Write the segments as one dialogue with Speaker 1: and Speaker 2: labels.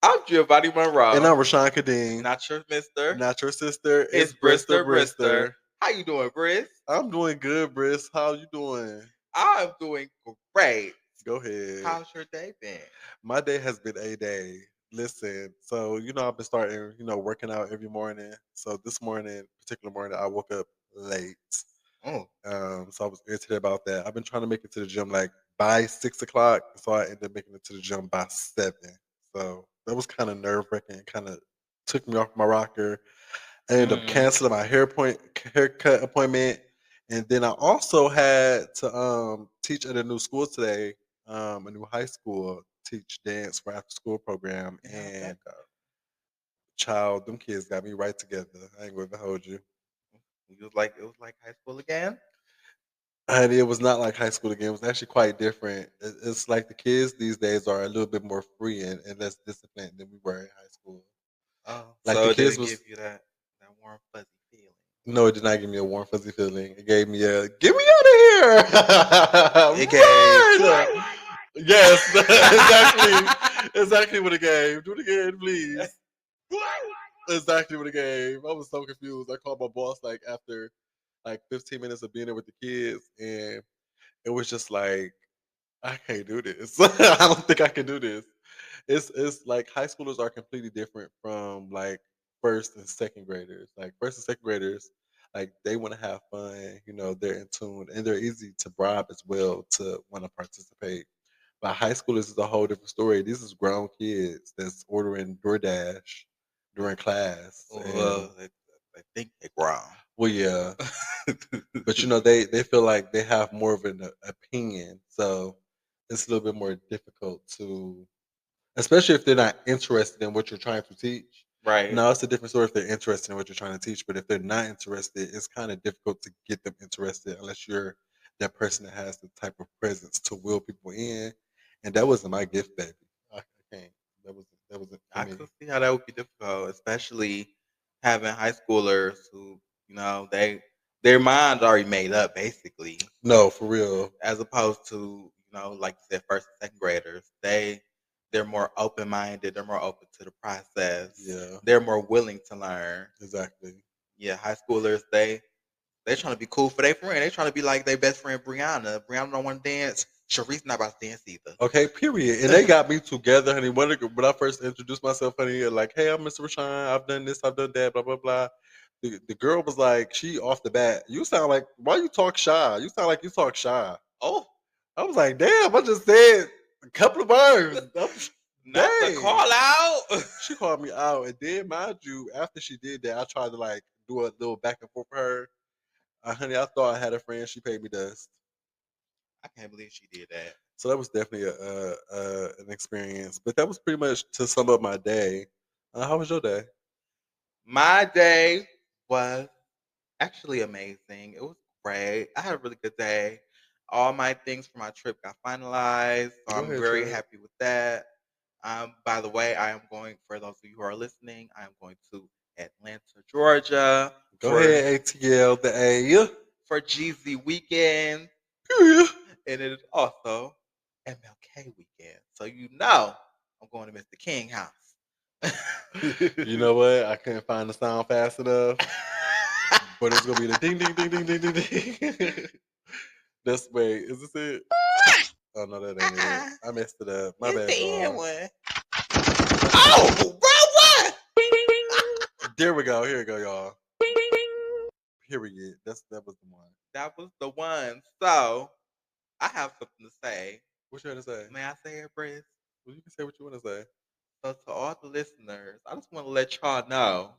Speaker 1: I'm Giovanni
Speaker 2: And
Speaker 1: Monroe.
Speaker 2: I'm Rashawn Kadeem.
Speaker 1: Not your mister.
Speaker 2: Not your sister.
Speaker 1: It's
Speaker 2: It's Brister
Speaker 1: Brister Brister.
Speaker 2: Brister.
Speaker 1: How you doing, Briss?
Speaker 2: I'm doing good, Briss. How you doing?
Speaker 1: I'm doing great.
Speaker 2: Go ahead.
Speaker 1: How's your day been?
Speaker 2: My day has been a day. Listen, so I've been starting, working out every morning. So this morning, particular morning, I woke up late.
Speaker 1: Oh,
Speaker 2: So I was irritated about that. I've been trying to make it to the gym like by 6 o'clock, so I ended up making it to the gym by 7. So that was kind of nerve wracking. Kind of took me off my rocker. I ended up
Speaker 1: mm,
Speaker 2: canceling my haircut appointment, and then I also had to teach at a new school today, a new high school, teach dance for after school program,
Speaker 1: how'd that
Speaker 2: and
Speaker 1: go?
Speaker 2: child, them kids got me right together. I ain't gonna even hold you.
Speaker 1: It was like high school again.
Speaker 2: And it was not like high school again. It was actually quite different. It's like the kids these days are a little bit more free and less disciplined than we were in high school.
Speaker 1: Oh,
Speaker 2: Like the
Speaker 1: so it
Speaker 2: kids
Speaker 1: didn't
Speaker 2: was
Speaker 1: give you that warm fuzzy feeling.
Speaker 2: no, it did not give me a warm fuzzy feeling. It gave me a get me out of here,
Speaker 1: It gave
Speaker 2: run. Yes, exactly what it gave. Do it again, please. Exactly what it gave. I was so confused. I called my boss like after like 15 minutes of being there with the kids, and it was just like I can't do this. I don't think I can do this. It's like high schoolers are completely different from like first and second graders. Like first and second graders, like they want to have fun. They're in tune and they're easy to bribe as well to want to participate. But high schoolers is a whole different story. These is grown kids that's ordering DoorDash during class, and
Speaker 1: well, they think they're grown.
Speaker 2: well, yeah. But they feel like they have more of an opinion, so it's a little bit more difficult to, especially if they're not interested in what you're trying to teach.
Speaker 1: Right.
Speaker 2: Now it's a different story if they're interested in what you're trying to teach, but if they're not interested, it's kind of difficult to get them interested unless you're that person that has the type of presence to will people in. And that wasn't my gift, baby. I can't. That wasn't for
Speaker 1: I
Speaker 2: me.
Speaker 1: could see how that would be difficult, especially having high schoolers who, their minds already made up basically,
Speaker 2: No, for real.
Speaker 1: as opposed to, like you said, first and second graders. They're more open minded, they're more open to the process,
Speaker 2: Yeah,
Speaker 1: they're more willing to learn.
Speaker 2: exactly.
Speaker 1: Yeah, high schoolers, they trying to be cool for their friend. They trying to be like their best friend Brianna. Brianna don't want to dance. Sharice not about to dance either.
Speaker 2: Okay, period. And they got me together, honey. When I first introduced myself, honey, like, hey, I'm Mr. Rashawn. I've done this, I've done that, blah, blah, blah. The girl was like, she off the bat, you sound like, why you talk shy? You sound like you talk shy.
Speaker 1: Oh,
Speaker 2: I was like, damn, I just said a couple of words.
Speaker 1: not the
Speaker 2: Dang.
Speaker 1: call out.
Speaker 2: She called me out. And then, mind you, after she did that, I tried to like do a little back and forth for her. Honey, I thought I had a friend. She paid me dust.
Speaker 1: I can't believe she did that.
Speaker 2: So that was definitely an experience. But that was pretty much to sum up my day. How was your day?
Speaker 1: My day was actually amazing. It was great. I had a really good day. All my things for my trip got finalized, so
Speaker 2: Go
Speaker 1: I'm
Speaker 2: ahead,
Speaker 1: very
Speaker 2: Trip.
Speaker 1: happy with that. By the way, I am going, for those of you who are listening, I am going to Atlanta, Georgia
Speaker 2: Go
Speaker 1: for
Speaker 2: ahead, ATL, the A.
Speaker 1: GZ weekend,
Speaker 2: Period.
Speaker 1: and it is also MLK weekend. So I'm going to Mr. King house.
Speaker 2: You know what? I couldn't find the sound fast enough, but it's gonna be the ding ding ding ding ding ding ding. That's wait, is this it? Oh no, that ain't it.
Speaker 1: uh-uh.
Speaker 2: I messed it up. My
Speaker 1: It's
Speaker 2: bad,
Speaker 1: the end
Speaker 2: y'all.
Speaker 1: one. Oh, bro, what?
Speaker 2: There we go. Here we go, y'all. Period. That was the one.
Speaker 1: That was the one. So I have something to say.
Speaker 2: What you want to say?
Speaker 1: May I say it, Briz?
Speaker 2: Well, you can say what you want to say.
Speaker 1: So to all the listeners, I just want to let y'all know,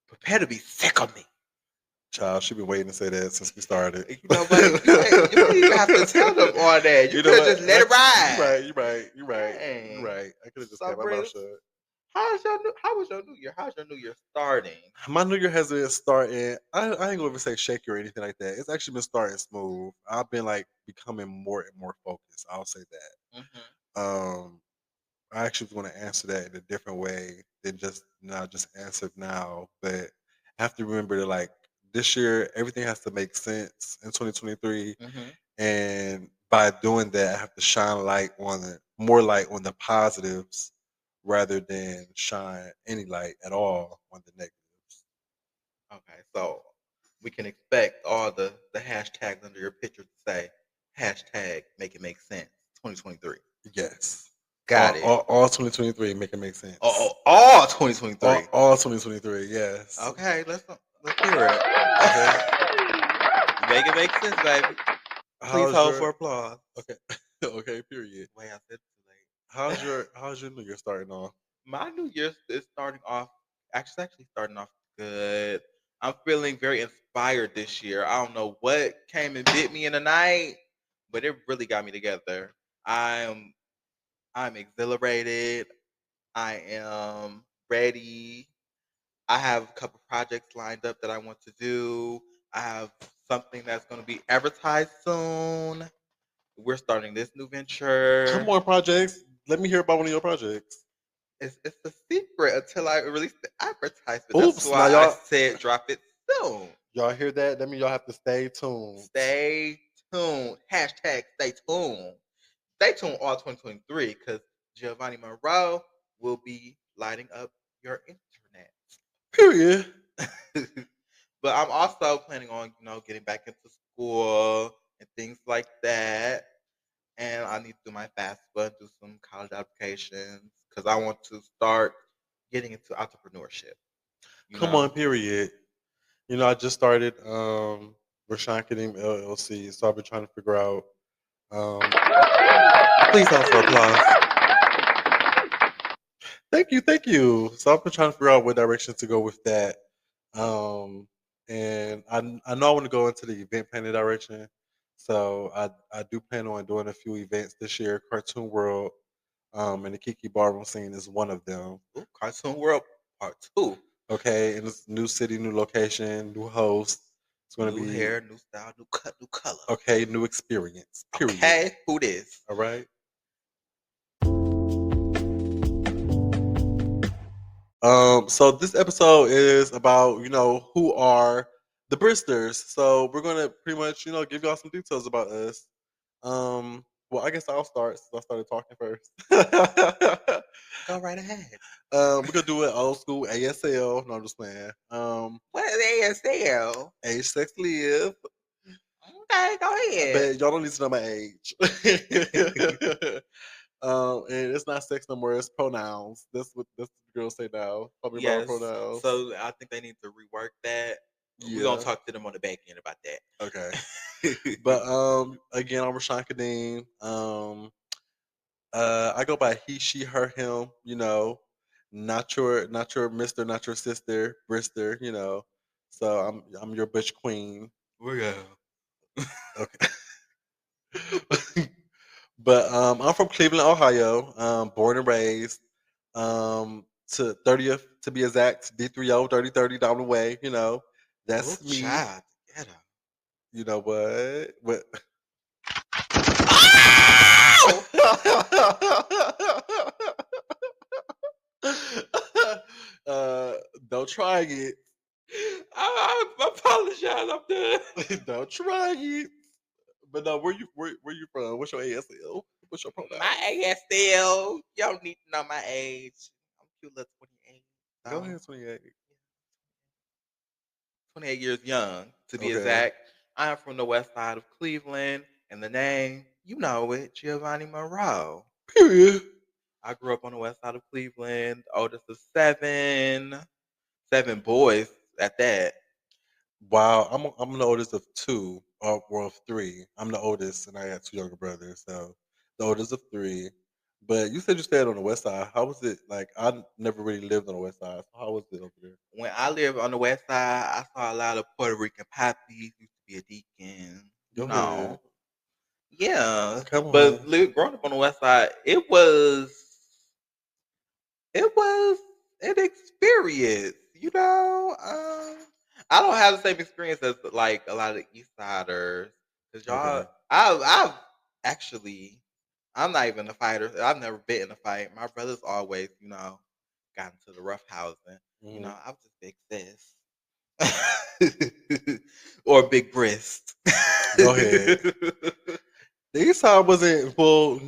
Speaker 1: prepare to be sick of me.
Speaker 2: Child, she been waiting to say that since we started.
Speaker 1: You know what? You didn't even have to tell them all that. You
Speaker 2: You know
Speaker 1: could have
Speaker 2: what?
Speaker 1: just let it
Speaker 2: You
Speaker 1: ride.
Speaker 2: right. You right. You right. You
Speaker 1: Dang.
Speaker 2: right. I could have just
Speaker 1: So,
Speaker 2: kept my mouth
Speaker 1: Briz,
Speaker 2: shut.
Speaker 1: how was your New Year? How's your New Year starting?
Speaker 2: My New Year has been starting. I ain't gonna even say shaky or anything like that. It's actually been starting smooth. I've been like becoming more and more focused. I'll say that.
Speaker 1: Mm-hmm.
Speaker 2: I actually was going to answer that in a different way than just answer it now. But I have to remember that like this year, everything has to make sense in 2023,
Speaker 1: Mm-hmm.
Speaker 2: and by doing that, I have to shine light on it, more light on the positives rather than shine any light at all on the negatives.
Speaker 1: Okay, so we can expect all the hashtags under your picture to say hashtag make it make sense 2023.
Speaker 2: Yes.
Speaker 1: Got it.
Speaker 2: All 2023 make it make sense.
Speaker 1: All 2023.
Speaker 2: All 2023, yes.
Speaker 1: Okay, let's hear it.
Speaker 2: Okay.
Speaker 1: Make it make sense, baby. Please
Speaker 2: How's
Speaker 1: hold for
Speaker 2: your
Speaker 1: applause.
Speaker 2: okay? Okay, period.
Speaker 1: Wait, I said it too late.
Speaker 2: How's your New Year starting off?
Speaker 1: My New Year's is starting off actually starting off good. I'm feeling very inspired this year. I don't know what came and bit me in the night, but it really got me together. I'm I'm exhilarated. I am ready. I have a couple projects lined up that I want to do. I have something that's going to be advertised soon. We're starting this new
Speaker 2: Come
Speaker 1: venture.
Speaker 2: on, projects. Let me hear about one of your projects.
Speaker 1: It's a secret until I release the advertisement. That's
Speaker 2: Oops. Now
Speaker 1: why I said drop it soon.
Speaker 2: y'all hear that? That means y'all have to stay tuned.
Speaker 1: Stay tuned. Hashtag stay tuned. Stay tuned all 2023 because Giovanni Monroé will be lighting up your internet.
Speaker 2: Period.
Speaker 1: But I'm also planning on, getting back into school and things like that. And I need to do my FAFSA, do some college applications because I want to start getting into entrepreneurship. You
Speaker 2: Come on,
Speaker 1: know,
Speaker 2: period. I just started Rashawn Kadeem LLC, so I've been trying to figure out. Um, please hold for applause. Thank you. So I've been trying to figure out what direction to go with that. And I know I want to go into the event planning direction. So I do plan on doing a few events this year. Cartoon World, and the KiKi ballroom scene is one of them.
Speaker 1: Ooh, Cartoon World Part 2.
Speaker 2: Okay, and it's new city, new location, new host. It's going to
Speaker 1: New
Speaker 2: be
Speaker 1: hair, new style, new cut, new color.
Speaker 2: okay, new experience. Period.
Speaker 1: Okay, who this?
Speaker 2: All right. So this episode is about who are the Bristers. So we're gonna pretty much give y'all some details about us. Well, I guess I'll start since I started talking first.
Speaker 1: Go right ahead.
Speaker 2: We're gonna do it old school ASL. No, I'm just playing.
Speaker 1: What is ASL?
Speaker 2: Age, sex, live.
Speaker 1: Okay, go ahead.
Speaker 2: But y'all don't need to know my age. And it's not sex no more. It's pronouns. That's what the girls say now. Call me by my
Speaker 1: Yes.
Speaker 2: pronouns.
Speaker 1: So I think they need to rework that. We're gonna
Speaker 2: Yeah.
Speaker 1: talk to them on the back end about that.
Speaker 2: Okay. But again, I'm Rashawn Kadeem. I go by he, she, her, him. Not your Mister, not your sister, Brister. So I'm your butch queen.
Speaker 1: We're go.
Speaker 2: Okay. But I'm from Cleveland, Ohio. Born and raised. To 30th to be exact, D30 3030 down the way.
Speaker 1: Oh,
Speaker 2: That's me.
Speaker 1: child, get her.
Speaker 2: You know what? What? uh, don't try it.
Speaker 1: I apologize. I'm done.
Speaker 2: Don't try it. But no, where you from? What's your ASL? What's your pronoun?
Speaker 1: My ASL. You don't need to know my age. I'm cute little 28.
Speaker 2: Go ahead, 28.
Speaker 1: 28 years young, to be
Speaker 2: Okay.
Speaker 1: exact. I am from the west side of Cleveland, and the name, you know it, Giovanni Monroe.
Speaker 2: Period.
Speaker 1: I grew up on the west side of Cleveland, oldest of seven boys at that.
Speaker 2: Wow, I'm the oldest of two, or of three. I'm the oldest, and I got two younger brothers. So the oldest of three. But you said you stayed on the west side. How was it? Like I never really lived on the west side. So how was it over there?
Speaker 1: When I lived on the west side, I saw a lot of Puerto Rican poppies, used to be a deacon,
Speaker 2: Go ahead.
Speaker 1: Yeah.
Speaker 2: Come
Speaker 1: But
Speaker 2: on.
Speaker 1: growing up on the west side, it was an experience, I don't have the same experience as like a lot of East Siders, because
Speaker 2: Okay.
Speaker 1: I've actually, I'm not even a fighter. I've never been in a fight. My brothers always, got into the rough housing.
Speaker 2: Hmm.
Speaker 1: I was just big sis or big breast.
Speaker 2: Go ahead. The east side wasn't well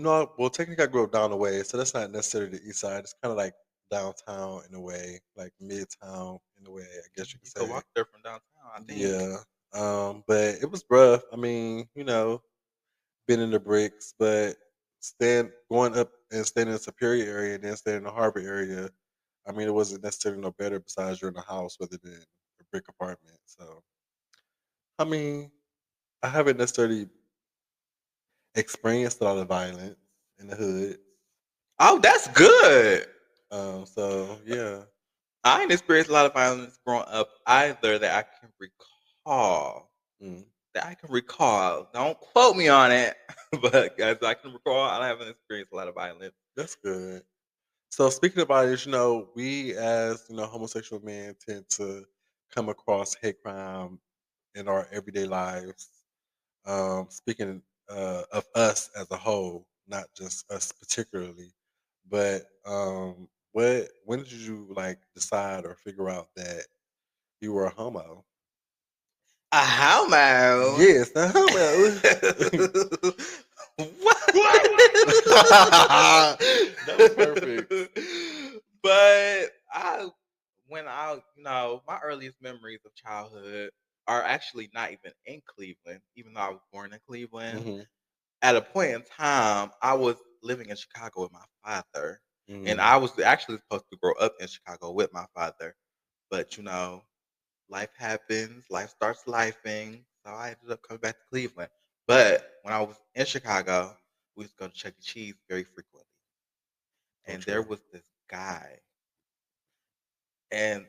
Speaker 2: technically I grew up down the way, so that's not necessarily the east side. It's kinda like downtown in a way, like midtown in a way, I guess you could
Speaker 1: You could
Speaker 2: say.
Speaker 1: walk there from downtown, I think.
Speaker 2: Yeah. But it was rough. I mean, been in the bricks, but staying going up and staying in the Superior area and then staying in the Harbor area, I mean, it wasn't necessarily no better besides you're in a house rather than a brick apartment. So, I mean, I haven't necessarily experienced a lot of violence in the hood.
Speaker 1: Oh, that's good.
Speaker 2: So yeah.
Speaker 1: I ain't experienced a lot of violence growing up either that I can recall.
Speaker 2: Mm,
Speaker 1: That I can recall. Don't quote me on it, but as I can recall, I haven't experienced a lot of violence.
Speaker 2: that's good. So speaking about it, we as homosexual men tend to come across hate crime in our everyday lives. Speaking of us as a whole, not just us particularly, but when did you like decide or figure out that you were a homo?
Speaker 1: A homo.
Speaker 2: Yes, a homo.
Speaker 1: What?
Speaker 2: That was perfect.
Speaker 1: But my earliest memories of childhood are actually not even in Cleveland, even though I was born in Cleveland.
Speaker 2: Hmm.
Speaker 1: At a point in time, I was living in Chicago with my father, and
Speaker 2: Hmm.
Speaker 1: I was actually supposed to grow up in Chicago with my father. But life happens, life starts lifing, so I ended up coming back to Cleveland. But when I was in Chicago, we used to go to Chuck E. Cheese very frequently,
Speaker 2: So
Speaker 1: and there
Speaker 2: true.
Speaker 1: was this guy, and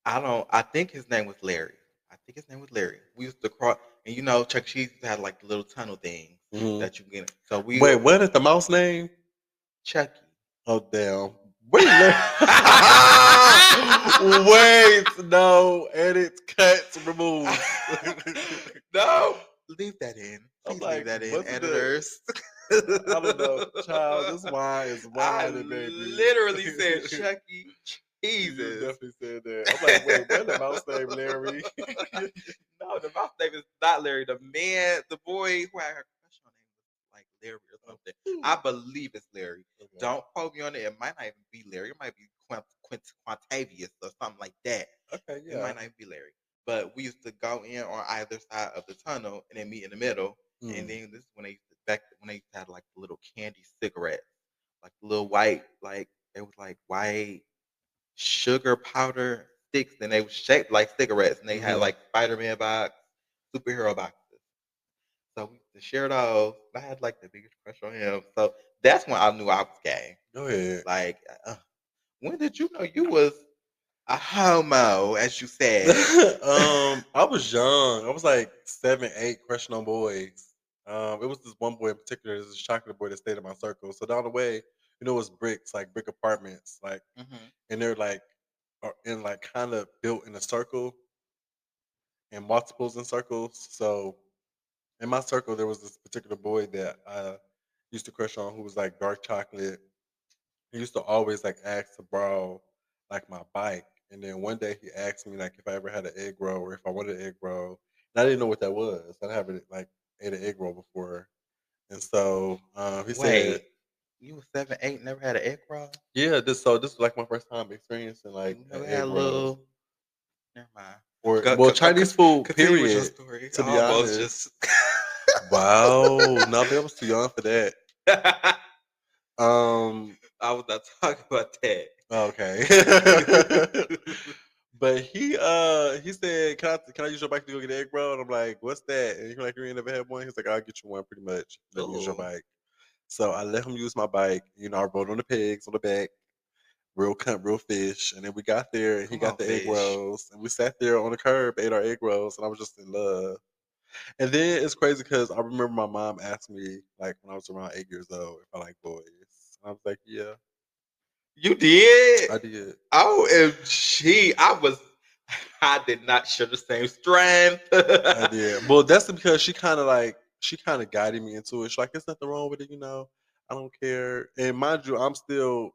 Speaker 1: I think his name was Larry. I think his name was Larry. We used to cross, and Chuck E. Cheese had like the little tunnel things
Speaker 2: Hmm.
Speaker 1: that you get. So
Speaker 2: Wait, what is the mouse name?
Speaker 1: Chucky.
Speaker 2: Oh damn! Wait, wait, no, edit, cuts, remove.
Speaker 1: No, leave that in.
Speaker 2: I'm
Speaker 1: Please leave
Speaker 2: like,
Speaker 1: that in,
Speaker 2: wasn't the
Speaker 1: editors.
Speaker 2: I don't know, child. This wine is
Speaker 1: I
Speaker 2: wine, baby.
Speaker 1: literally said Chucky
Speaker 2: You
Speaker 1: Jesus.
Speaker 2: definitely said that. I'm like, wait, what the mouse name, Larry?
Speaker 1: No, the mouse name is not Larry. The boy who I had a crush on name was like Larry or something. I believe it's Larry.
Speaker 2: Okay.
Speaker 1: Don't quote me on it. It might not even be Larry. It might be Quintavious or something like that.
Speaker 2: Okay,
Speaker 1: It might
Speaker 2: yeah.
Speaker 1: not even be Larry. But we used to go in on either side of the tunnel and then meet in the middle. And
Speaker 2: Mm.
Speaker 1: then this is when they used to have like the little candy cigarettes, like the little white, like they was like white sugar powder sticks, and they were shaped like cigarettes, and they had
Speaker 2: Hmm.
Speaker 1: like Spider-Man box, superhero boxes. So we used to share those. I had like the biggest crush on him. So that's when I knew I was gay.
Speaker 2: Go ahead.
Speaker 1: Like, when did you know you was a homo, as you said?
Speaker 2: I was young. I was like 7, 8, crushing on boys. It was this one boy in particular, this chocolate boy that stayed in my circle. So down the way, it was bricks, like brick apartments, like,
Speaker 1: Hmm.
Speaker 2: and they're like, are in like kind of built in a circle and multiples in circles. So in my circle, there was this particular boy that I used to crush on who was like dark chocolate. He used to always like ask to borrow like my bike. And then one day he asked me like if I ever had an egg roll or if I wanted an egg roll. And I didn't know what that was. I haven't like ate an egg roll before. And so he said,
Speaker 1: Wait, you was 7, 8, never had an egg roll?
Speaker 2: yeah, this was like my first time experiencing like
Speaker 1: You
Speaker 2: an
Speaker 1: never had
Speaker 2: egg
Speaker 1: a
Speaker 2: roll.
Speaker 1: little. Never mind.
Speaker 2: Or well, Chinese food,
Speaker 1: Continue with your
Speaker 2: period.
Speaker 1: story.
Speaker 2: To
Speaker 1: I
Speaker 2: be
Speaker 1: almost
Speaker 2: honest.
Speaker 1: just.
Speaker 2: Wow. No, I was too young for that.
Speaker 1: I
Speaker 2: Um
Speaker 1: was not talking about that.
Speaker 2: okay. But he said, can I use your bike to go get an egg roll? And I'm like, what's that? And he's like, you ain't never had one? He's like, I'll get you one pretty much. Let me use your
Speaker 1: Oh,
Speaker 2: bike. So I let him use my bike. I rode on the pigs on the back, real cunt, real fish. And then we got there and he
Speaker 1: come
Speaker 2: got
Speaker 1: on,
Speaker 2: the egg
Speaker 1: fish.
Speaker 2: rolls. And we sat there on the curb, ate our egg rolls, and I was just in love. And then it's crazy because I remember my mom asked me, like, when I was around 8 years old, if I like boys. And I was like, yeah,
Speaker 1: You did?
Speaker 2: I did.
Speaker 1: OMG. I did not share the same strength.
Speaker 2: I did. Well, that's because she kind of guided me into it. She's like, "There's nothing wrong with it. I don't care." And mind you, I'm still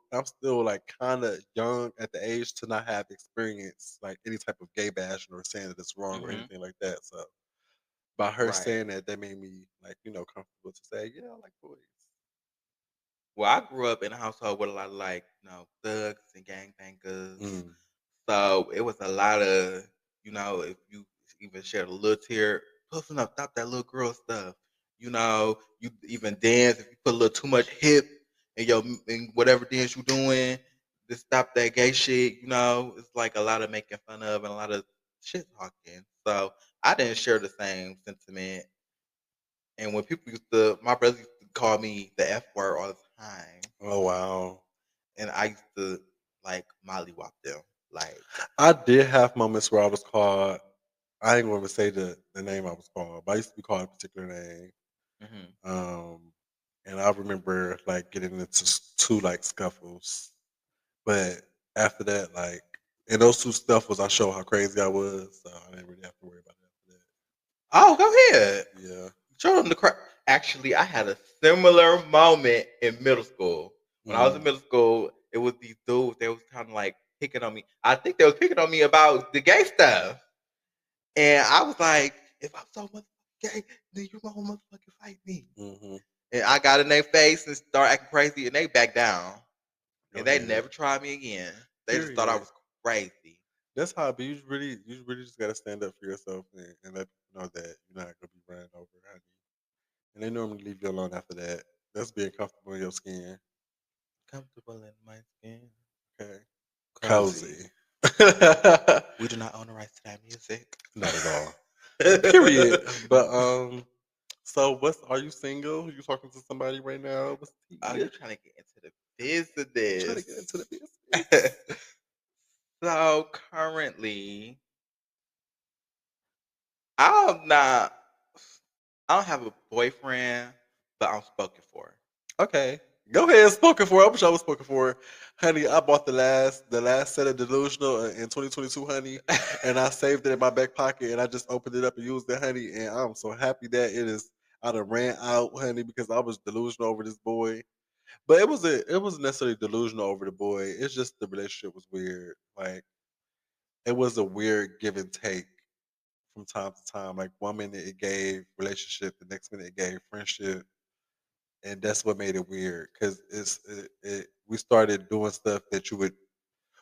Speaker 2: like kind of young at the age to not have experience like any type of gay bashing or saying that it's wrong or
Speaker 1: Hmm.
Speaker 2: anything like that. So, by her
Speaker 1: Right.
Speaker 2: saying that made me like, comfortable to say, yeah, I like boys.
Speaker 1: Well, I grew up in a household with a lot of like, thugs and gangbangers.
Speaker 2: Mm.
Speaker 1: So it was a lot of, if you even shared a little tear, listen up, stop that little girl stuff. You even dance if you put a little too much hip in whatever dance you doing, just stop that gay shit. It's like a lot of making fun of and a lot of shit talking. So I didn't share the same sentiment. And when people my brothers used to call me the F word all the time,
Speaker 2: Oh wow.
Speaker 1: and I used to like mollywop them, like.
Speaker 2: I did have moments where I was called. I ain't going to say the name I was called, but I used to be called a particular name.
Speaker 1: Mhm.
Speaker 2: Um, and I remember like getting into two like scuffles, but after that, like in those two scuffles, I showed how crazy I was, so I didn't really have to worry about it after
Speaker 1: Oh, go ahead.
Speaker 2: that. Yeah.
Speaker 1: Show them the crap. Actually, I had a similar moment in middle school. When I was in
Speaker 2: Mm.
Speaker 1: middle school, it was these dudes. They was kind of like picking on me. I think they was picking on me about the gay stuff, and I was like, "If I'm so motherfucking gay, then you gonna motherfucking fight me."
Speaker 2: Mm-hmm.
Speaker 1: And I got in their face and started acting crazy, and they backed down,
Speaker 2: Go
Speaker 1: and they
Speaker 2: ahead.
Speaker 1: never tried me again. They just thought I
Speaker 2: Period.
Speaker 1: was crazy.
Speaker 2: That's how it be. You really just gotta stand up for yourself and let people know that you're not gonna be ran over, honey. And they normally leave you alone after that. That's being comfortable in your skin.
Speaker 1: Comfortable in my skin,
Speaker 2: Okay.
Speaker 1: cozy.
Speaker 2: Cozy.
Speaker 1: We do not own the rights to that music.
Speaker 2: Not at all. Period. But so what's are you single? You talking to somebody right now? What's the
Speaker 1: Oh,
Speaker 2: tea?
Speaker 1: you trying to get into the
Speaker 2: Trying to get
Speaker 1: business.
Speaker 2: into the business.
Speaker 1: So currently, I'm not. I don't have a boyfriend, but I'm spoken for.
Speaker 2: Okay. Go ahead, spoken for. I wish I was spoken for. Honey, I bought the last set of delusional in 2022, honey, and I saved it in my back pocket and I just opened it up and used it, honey, and I'm so happy that it is I done ran out, honey, because I was delusional over this boy. But it wasn't necessarily delusional over the boy. It's just the relationship was weird. Like it was a weird give and take from time to time. Like one minute it gave relationship, the next minute it gave friendship, and that's what made it weird. Cause we started doing stuff that you would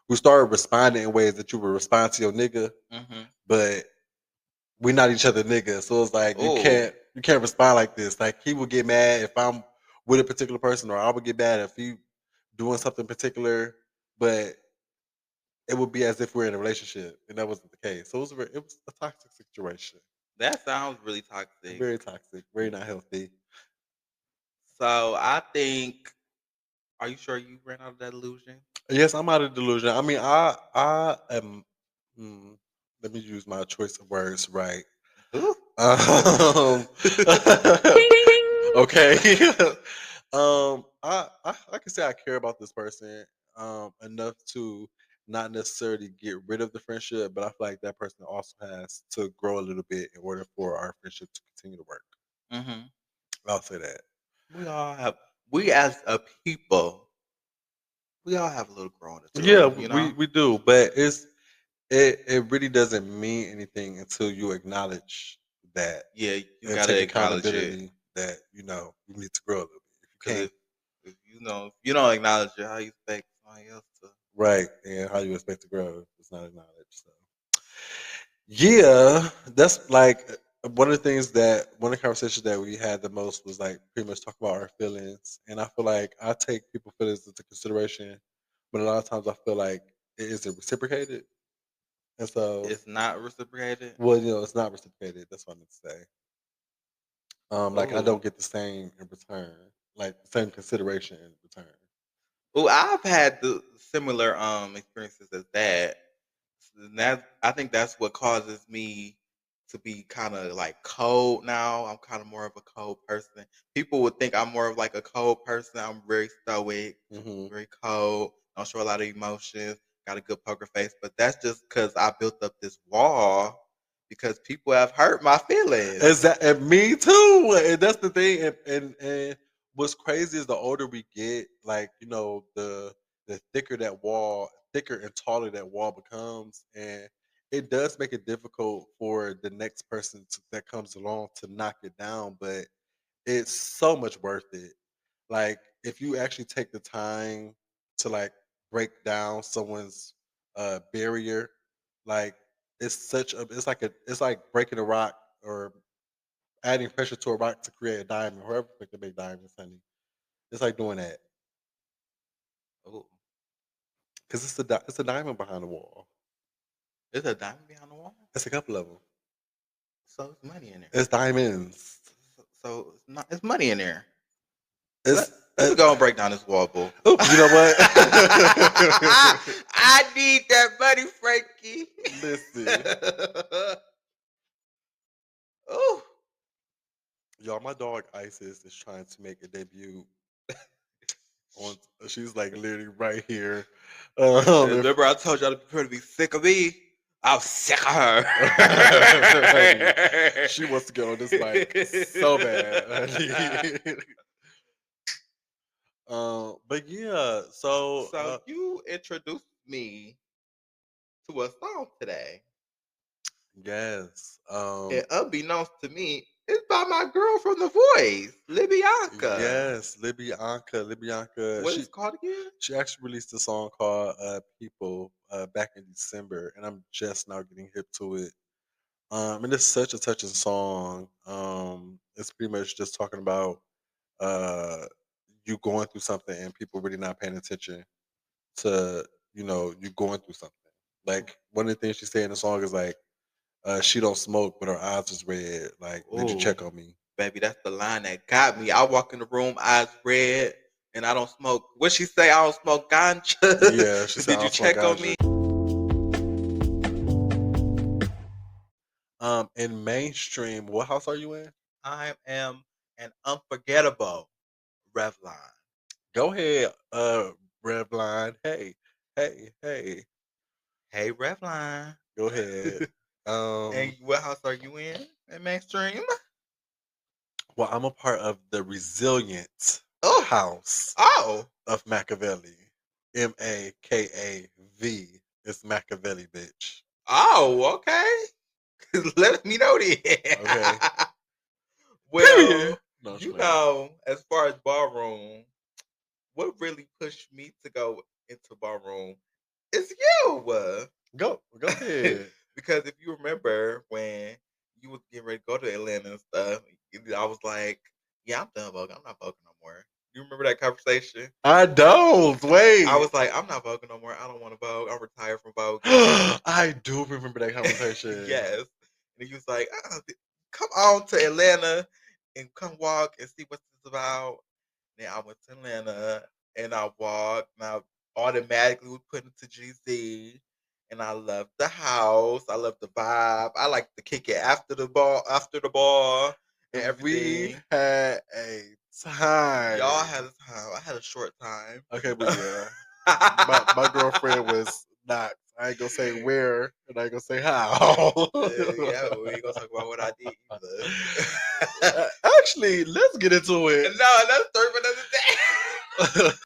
Speaker 2: we started responding in ways that you would respond to your nigga,
Speaker 1: Hmm.
Speaker 2: but we not each other nigga. So it's like
Speaker 1: Oh,
Speaker 2: you can't respond like this. Like he would get mad if I'm with a particular person, or I would get mad if he doing something particular, but it would be as if we're in a relationship, and that wasn't the case. So it was a toxic situation,
Speaker 1: that sounds really toxic.
Speaker 2: very toxic, very not healthy.
Speaker 1: So I think. Are you sure you ran out of that illusion?
Speaker 2: Yes, I'm out of delusion. I mean, I am. Hmm, let me use my choice of words right.
Speaker 1: Ooh.
Speaker 2: Um,
Speaker 1: Ding ding ding.
Speaker 2: okay. I can say I care about this person enough to not necessarily get rid of the friendship, but I feel like that person also has to grow a little bit in order for our friendship to continue to work.
Speaker 1: Hmm.
Speaker 2: I'll say that.
Speaker 1: We all have. We as a people, we all have a little growing to
Speaker 2: Yeah,
Speaker 1: do.
Speaker 2: we do, but it really doesn't mean anything until you acknowledge that
Speaker 1: Yeah, you
Speaker 2: and
Speaker 1: gotta
Speaker 2: take
Speaker 1: acknowledge it.
Speaker 2: accountability that you need to grow a little bit. If you
Speaker 1: Because
Speaker 2: can't,
Speaker 1: if you don't acknowledge it, how you expect somebody else to?
Speaker 2: right, and how you expect to grow if it's not acknowledged. So yeah, that's like one of the things that one of the conversations that we had the most was like pretty much talk about our feelings, and I feel like I take people's feelings into consideration, but a lot of times I feel like it isn't reciprocated, and so
Speaker 1: It's not reciprocated.
Speaker 2: well, it's not reciprocated. That's what I meant to say. Like I
Speaker 1: Oh,
Speaker 2: don't get the same in return, like the same consideration in return.
Speaker 1: well, I've had the similar experiences as that. And that I think that's what causes me to be kind of like cold now. I'm kind of more of a cold person. People would think I'm more of like a cold person. I'm very stoic,
Speaker 2: Hmm.
Speaker 1: very cold. Don't show a lot of emotions. Got a good poker face, but that's just because I built up this wall because people have hurt my feelings.
Speaker 2: Exactly, and me too. And that's the thing. And what's crazy is the older we get, like the thicker that wall, thicker and taller that wall becomes, and it does make it difficult for the next person that comes along to knock it down, but it's so much worth it. Like if you actually take the time to like break down someone's barrier, like it's like breaking a rock or adding pressure to a rock to create a diamond. Whoever picked the big diamonds, honey, it's like doing that
Speaker 1: Oh,
Speaker 2: because it's a diamond behind the wall.
Speaker 1: there's a diamond behind the wall.
Speaker 2: It's a couple of them.
Speaker 1: So it's money in there.
Speaker 2: It's diamonds.
Speaker 1: So it's not. It's money in there.
Speaker 2: It's
Speaker 1: Let me go and break down this wall, boo.
Speaker 2: oh, you know what?
Speaker 1: I need that money, Frankie.
Speaker 2: Listen,
Speaker 1: Oh,
Speaker 2: y'all, my dog Isis is trying to make a debut. On, she's like literally right here.
Speaker 1: remember I told y'all to prepare to be sick of me. I'm sick of her.
Speaker 2: She wants to get on this mic so bad. But yeah,
Speaker 1: So you introduced me to a song today.
Speaker 2: yes,
Speaker 1: And unbeknownst to me, it's by my girl from The Voice, Libyanka.
Speaker 2: yes, Libyanka.
Speaker 1: What is it called again?
Speaker 2: She actually released a song called "People" back in December, and I'm just now getting hip to it. And it's such a touching song. It's pretty much just talking about uh you going through something and people really not paying attention to you going through something. Like one of the things she said in the song is like she don't smoke but her eyes is red. Like, did you
Speaker 1: Oh,
Speaker 2: check on me?
Speaker 1: baby, that's the line that got me. I walk in the room, eyes red, and I don't smoke. What she say? I don't smoke ganja.
Speaker 2: Yeah, she said
Speaker 1: Did
Speaker 2: I
Speaker 1: you
Speaker 2: don't smoke
Speaker 1: check on
Speaker 2: ganja.
Speaker 1: me?
Speaker 2: In mainstream, what house are you in?
Speaker 1: I am an unforgettable Revlon.
Speaker 2: Go ahead, Revline. Hey, hey.
Speaker 1: Hey, Revlon.
Speaker 2: Go ahead.
Speaker 1: And what house are you in mainstream?
Speaker 2: Well, I'm a part of the resilient
Speaker 1: Oh,
Speaker 2: house
Speaker 1: oh,
Speaker 2: of Machiavelli. Makav. It's Machiavelli, bitch.
Speaker 1: oh. Okay. Let me know then.
Speaker 2: Okay. Period.
Speaker 1: Well,
Speaker 2: No, I'm
Speaker 1: you
Speaker 2: just playing.
Speaker 1: know, as far as ballroom, what really pushed me to go into ballroom is you.
Speaker 2: Go ahead.
Speaker 1: Because if you remember when you was getting ready to go to Atlanta and stuff, I was like, yeah, I'm done voguing. I'm not voguing no more. You remember that conversation?
Speaker 2: I don't. Wait.
Speaker 1: I was like, I'm not voguing no more. I don't want to vogue. I'm retired from voguing.
Speaker 2: I do remember that conversation.
Speaker 1: Yes. And he was like, come on to Atlanta and come walk and see what it's about. Then I went to Atlanta and I walked and I automatically was put into GC. And I loved the house. I loved the vibe. I like to kick it after the ball and everything.
Speaker 2: We had a time.
Speaker 1: Y'all had a time. I had a short time.
Speaker 2: Okay, but yeah. my girlfriend was not. I ain't gonna say where, and I ain't gonna say how.
Speaker 1: Yeah, we ain't gonna talk about what I did either.
Speaker 2: Actually, let's get into it.
Speaker 1: No, that's story for another day.